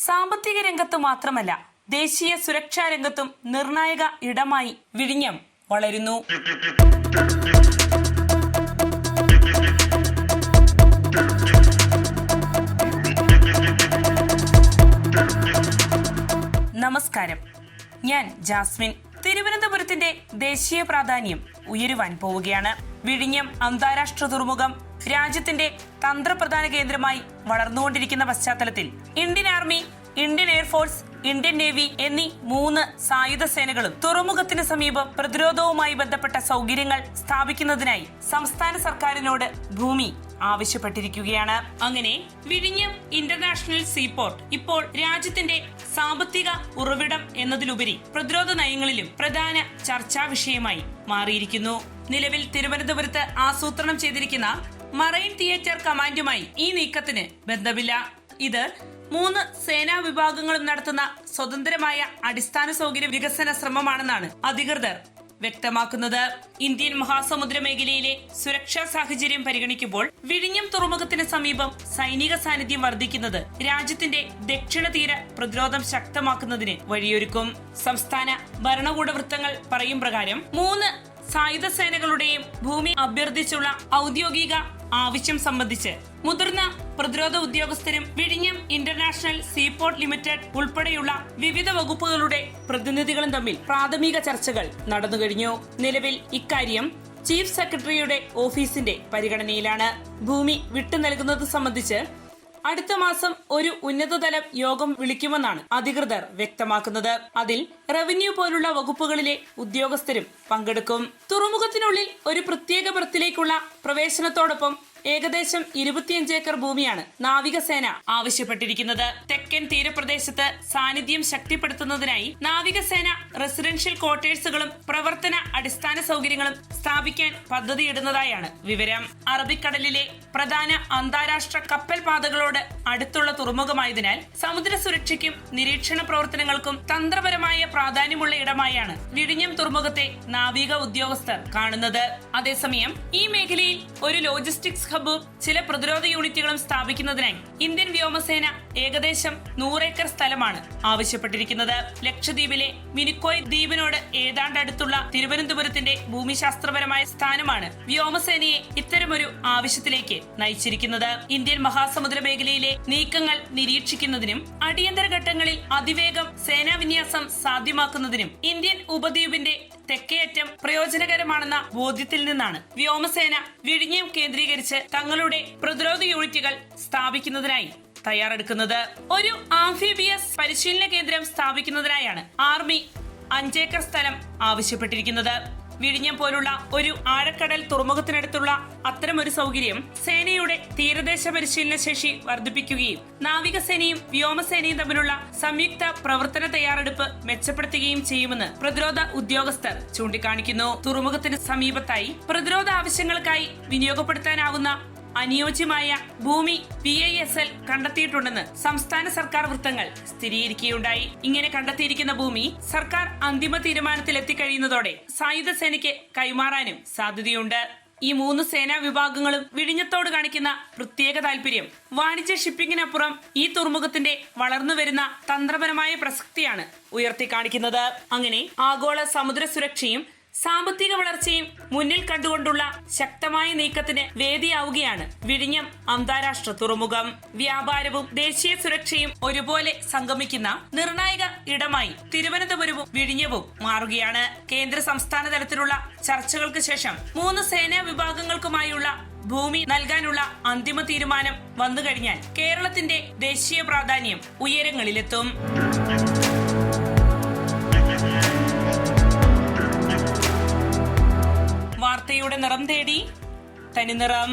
സാമ്പത്തിക രംഗത്ത് മാത്രമല്ല ദേശീയ സുരക്ഷാ രംഗത്തും നിർണായക ഇടമായി വിഴിഞ്ഞം വളരുന്നു. നമസ്കാരം, ഞാൻ ജാസ്മിൻ. തിരുവനന്തപുരത്തിന്റെ ദേശീയ പ്രാധാന്യം ഉയരുവാൻ പോവുകയാണ്. വിഴിഞ്ഞം അന്താരാഷ്ട്ര തുറമുഖം രാജ്യത്തിന്റെ തന്ത്രപ്രധാന കേന്ദ്രമായി വളർന്നുകൊണ്ടിരിക്കുന്ന പശ്ചാത്തലത്തിൽ Indian army, Indian air force, Indian navy എന്നീ 3 സായുധ സേനകളും തുറമുഖത്തിന് സമീപം പ്രതിരോധവുമായി ബന്ധപ്പെട്ട സൗകര്യങ്ങൾ സ്ഥാപിക്കുന്നതിനായി സംസ്ഥാന സർക്കാരിനോട് ഭൂമി ആവശ്യപ്പെട്ടിരിക്കുകയാണ്. അങ്ങനെ വിഴിഞ്ഞം ഇന്റർനാഷണൽ സീപോർട്ട് ഇപ്പോൾ രാജ്യത്തിന്റെ സാമ്പത്തിക ഉറവിടം എന്നതിലുപരി പ്രതിരോധ നയങ്ങളിലും പ്രധാന ചർച്ചാ വിഷയമായി മാറിയിരിക്കുന്നു. നിലവിൽ തിരുവനന്തപുരത്ത് ആസൂത്രണം ചെയ്തിരിക്കുന്ന മറൈൻ തിയേറ്റർ കമാൻഡുമായി ഈ നീക്കത്തിന് ബന്ധമില്ല. ഇത് 3 സേനാ വിഭാഗങ്ങളും നടത്തുന്ന സ്വതന്ത്രമായ അടിസ്ഥാന സൗകര്യ വികസന ശ്രമമാണെന്നാണ് അധികൃതർ വ്യക്തമാക്കുന്നത്. ഇന്ത്യൻ മഹാസമുദ്ര മേഖലയിലെ സുരക്ഷാ സാഹചര്യം പരിഗണിക്കുമ്പോൾ വിഴിഞ്ഞം തുറമുഖത്തിന് സമീപം സൈനിക സാന്നിധ്യം വർദ്ധിക്കുന്നത് രാജ്യത്തിന്റെ ദക്ഷിണ തീര പ്രതിരോധം ശക്തമാക്കുന്നതിന് വഴിയൊരുക്കും. സംസ്ഥാന ഭരണകൂട വൃത്തങ്ങൾ പറയും പ്രകാരം 3 സായുധ സേനകളുടെയും ഭൂമി അഭ്യർത്ഥിച്ചുള്ള ഔദ്യോഗിക ആവശ്യം സംബന്ധിച്ച് മുതിർന്ന പ്രതിരോധ ഉദ്യോഗസ്ഥരും വിഴിഞ്ഞം ഇന്റർനാഷണൽ സീപോർട്ട് ലിമിറ്റഡ് ഉൾപ്പെടെയുള്ള വിവിധ വകുപ്പുകളുടെ പ്രതിനിധികളും തമ്മിൽ പ്രാഥമിക ചർച്ചകൾ നടന്നുകഴിഞ്ഞു. നിലവിൽ ഇക്കാര്യം ചീഫ് സെക്രട്ടറിയുടെ ഓഫീസിന്റെ പരിഗണനയിലാണ്. ഭൂമി വിട്ടു നൽകുന്നത് സംബന്ധിച്ച് അടുത്ത മാസം ഒരു ഉന്നതതല യോഗം വിളിക്കുമെന്നാണ് അധികൃതർ വ്യക്തമാക്കുന്നത്. അതിൽ റവന്യൂ പോലുള്ള വകുപ്പുകളിലെ ഉദ്യോഗസ്ഥരും പങ്കെടുക്കും. തുറമുഖത്തിനുള്ളിൽ ഒരു പ്രത്യേക ബർത്തിലേക്കുള്ള പ്രവേശനത്തോടൊപ്പം ഏകദേശം 25 ഏക്കർ ഭൂമിയാണ് നാവികസേന ആവശ്യപ്പെട്ടിരിക്കുന്നത്. തെക്കൻ തീരപ്രദേശത്ത് സാന്നിധ്യം ശക്തിപ്പെടുത്തുന്നതിനായി നാവികസേന റെസിഡൻഷ്യൽ ക്വാർട്ടേഴ്സുകളും പ്രവർത്തന അടിസ്ഥാന സൗകര്യങ്ങളും സ്ഥാപിക്കാൻ പദ്ധതിയിടുന്നതായാണ് വിവരം. അറബിക്കടലിലെ പ്രധാന അന്താരാഷ്ട്ര കപ്പൽ പാതകളോട് അടുത്തുള്ള തുറമുഖമായതിനാൽ സമുദ്ര സുരക്ഷയ്ക്കും നിരീക്ഷണ പ്രവർത്തനങ്ങൾക്കും തന്ത്രപരമായ പ്രാധാന്യമുള്ള ഇടമായാണ് വിഴിഞ്ഞം തുറമുഖത്തെ നാവിക ഉദ്യോഗസ്ഥർ കാണുന്നത്. അതേസമയം ഈ മേഖലയിൽ ഒരു ലോജിസ്റ്റിക്സ് ഹബ്ബും ചില പ്രതിരോധ യൂണിറ്റുകളും സ്ഥാപിക്കുന്നതിനായി ഇന്ത്യൻ വ്യോമസേന ഏകദേശം 100 ഏക്കർ സ്ഥലമാണ് ആവശ്യപ്പെട്ടിരിക്കുന്നത്. ലക്ഷദ്വീപിലെ മിനിക്കോയ് ദ്വീപിനോട് ഏതാണ്ട് അടുത്തുള്ള തിരുവനന്തപുരത്തിന്റെ ഭൂമിശാസ്ത്രപരമായ സ്ഥാനമാണ് വ്യോമസേനയെ ഇത്തരമൊരു ആവശ്യത്തിലേക്ക് നയിച്ചിരിക്കുന്നത്. ഇന്ത്യൻ മഹാസമുദ്ര മേഖലയിലെ നീക്കങ്ങൾ നിരീക്ഷിക്കുന്നതിനും അടിയന്തര ഘട്ടങ്ങളിൽ അതിവേഗം സേനാ വിന്യാസം സാധ്യമാക്കുന്നതിനും ഇന്ത്യൻ ഉപദ്വീപിന്റെ തെക്കേയറ്റം പ്രയോജനകരമാണെന്ന ബോധ്യത്തിൽ നിന്നാണ് വ്യോമസേന വിഴിഞ്ഞം കേന്ദ്രീകരിച്ച് തങ്ങളുടെ പ്രതിരോധ യൂണിറ്റുകൾ സ്ഥാപിക്കുന്നതിനായി തയ്യാറെടുക്കുന്നത്. ഒരു ആംഫിബിയസ് പരിശീലന കേന്ദ്രം സ്ഥാപിക്കുന്നതിനായാണ് ആർമി 5 ഏക്കർ സ്ഥലം ആവശ്യപ്പെട്ടിരിക്കുന്നത്. വിഴിഞ്ഞം പോലുള്ള ഒരു ആഴക്കടൽ തുറമുഖത്തിനടുത്തുള്ള അത്തരമൊരു സൗകര്യം സേനയുടെ തീരദേശ പരിശീലന ശേഷി വർദ്ധിപ്പിക്കുകയും നാവികസേനയും വ്യോമസേനയും തമ്മിലുള്ള സംയുക്ത പ്രവർത്തന തയ്യാറെടുപ്പ് മെച്ചപ്പെടുത്തുകയും ചെയ്യുമെന്ന് പ്രതിരോധ ഉദ്യോഗസ്ഥർ ചൂണ്ടിക്കാണിക്കുന്നു. തുറമുഖത്തിന് സമീപത്തായി പ്രതിരോധ ആവശ്യങ്ങൾക്കായി വിനിയോഗപ്പെടുത്താനാവുന്ന അനുയോജ്യമായ ഭൂമി PISL കണ്ടെത്തിയിട്ടുണ്ടെന്ന് സംസ്ഥാന സർക്കാർ വൃത്തങ്ങൾ സ്ഥിരീകരിക്കുകയുണ്ടായി. ഇങ്ങനെ കണ്ടെത്തിയിരിക്കുന്ന ഭൂമി സർക്കാർ അന്തിമ തീരുമാനത്തിൽ എത്തിക്കഴിയുന്നതോടെ സായുധ സേനയ്ക്ക് കൈമാറാനും സാധ്യതയുണ്ട്. ഈ 3 സേനാ വിഭാഗങ്ങളും വിഴിഞ്ഞത്തോട് കാണിക്കുന്ന പ്രത്യേക താല്പര്യം വാണിജ്യ ഷിപ്പിംഗിനപ്പുറം ഈ തുറമുഖത്തിന്റെ വളർന്നുവരുന്ന തന്ത്രപരമായ പ്രസക്തിയാണ് ഉയർത്തിക്കാണിക്കുന്നത്. അങ്ങനെ ആഗോള സമുദ്ര സുരക്ഷയും സാമ്പത്തിക വളർച്ചയും മുന്നിൽ കണ്ടുകൊണ്ടുള്ള ശക്തമായ നീക്കത്തിന് വേദിയാവുകയാണ് വിഴിഞ്ഞം അന്താരാഷ്ട്ര തുറമുഖം. വ്യാപാരവും ദേശീയ സുരക്ഷയും ഒരുപോലെ സംഗമിക്കുന്ന നിർണായക ഇടമായി തിരുവനന്തപുരവും വിഴിഞ്ഞവും മാറുകയാണ്. കേന്ദ്ര സംസ്ഥാന തലത്തിലുള്ള ചർച്ചകൾക്ക് ശേഷം 3 സേനാ വിഭാഗങ്ങൾക്കുമായുള്ള ഭൂമി നൽകാനുള്ള അന്തിമ തീരുമാനം വന്നുകഴിഞ്ഞാൽ കേരളത്തിന്റെ ദേശീയ പ്രാധാന്യം ഉയരങ്ങളിലെത്തും. വാർത്തയുടെ നിറം തേടി തനിനിറം.